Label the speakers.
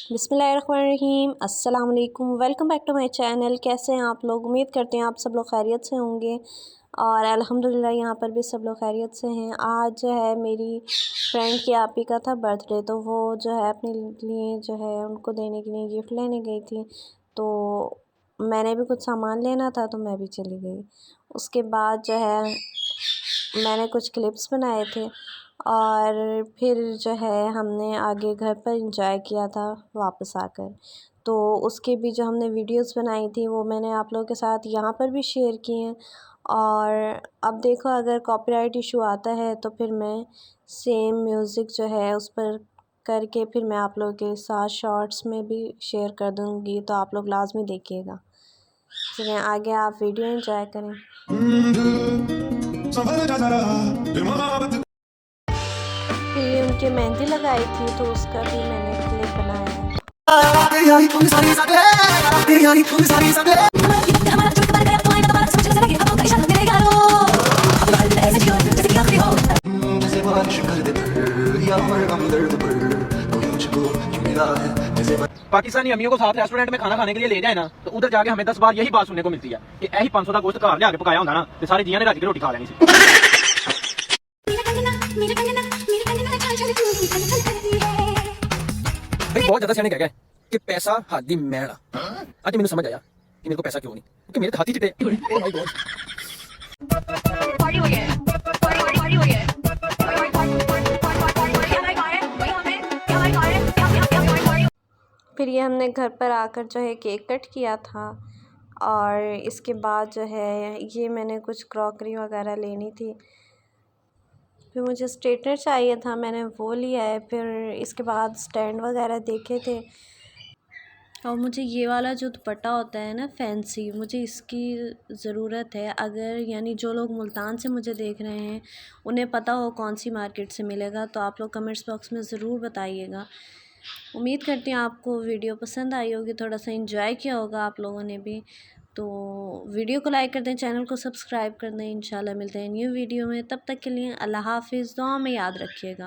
Speaker 1: बिस्मिल्लाहिर्रहमानिर्रहीम, अस्सलाम वालेकुम। Welcome back to my channel. कैसे हैं आप लोग? उम्मीद करते हैं आप सब लोग खैरियत से होंगे और अल्हम्दुलिल्लाह यहाँ पर भी सब लोग खैरियत से हैं। आज जो है मेरी फ्रेंड की आपी का था बर्थडे, तो वो जो है अपने लिए जो है उनको देने के लिए गिफ्ट लेने गई थी। तो मैंने भी कुछ सामान लेना था तो मैं भी चली गई। उसके बाद जो है मैंने कुछ क्लिप्स बनाए थे और फिर जो है हमने आगे घर पर इंजॉय किया था वापस आकर। तो उसके भी जो हमने वीडियोस बनाई थी वो मैंने आप लोगों के साथ यहाँ पर भी शेयर की हैं। और अब देखो अगर कॉपीराइट इशू आता है तो फिर मैं सेम म्यूज़िक जो है उस पर करके फिर मैं आप लोगों के साथ शॉर्ट्स में भी शेयर कर दूँगी, तो आप लोग लाजमी देखिएगा। चलिए आगे आप वीडियो एंजॉय करें। फिर उनके मेहंदी लगाई थी तो उसका भी मैंने क्लिप बनाया है।
Speaker 2: पाकिस्तानी अम्मियों को साथ रेस्टोरेंट में खाना खाने के लिए ले जाए ना, तो उधर जाके हमें 10 बार यही बात सुनने को मिलती है कि यही 500 का गोश्त घर ले आके पकाया होता ना तो सारे जियां ने राजी की रोटी खा लेनी सी। भाई बहुत ज्यादा सियाने कह गए कि पैसा हाथ दी मैला। आज मैंने समझ आया कि मेरे को पैसा क्यों नहीं, क्योंकि मेरे हाथी चिट्टे। Oh my God.
Speaker 1: फिर ये हमने घर पर आकर जो है केक कट किया था और इसके बाद जो है ये मैंने कुछ क्रॉकरी वगैरह लेनी थी। फिर मुझे स्ट्रेटनर चाहिए था, मैंने वो लिया है। फिर इसके बाद स्टैंड वगैरह देखे थे और मुझे ये वाला जो दुपट्टा होता है ना फैंसी, मुझे इसकी ज़रूरत है। अगर यानी जो लोग मुल्तान से मुझे देख रहे हैं उन्हें पता हो कौन सी मार्केट से मिलेगा तो आप लोग कमेंट्स बॉक्स में ज़रूर बताइएगा। उम्मीद करती हूँ आपको वीडियो पसंद आई होगी, थोड़ा सा एंजॉय किया होगा आप लोगों ने भी। तो वीडियो को लाइक कर दें, चैनल को सब्सक्राइब कर दें। इंशाल्लाह मिलते हैं न्यू वीडियो में, तब तक के लिए अल्लाह हाफिज़। दुआ में याद रखिएगा।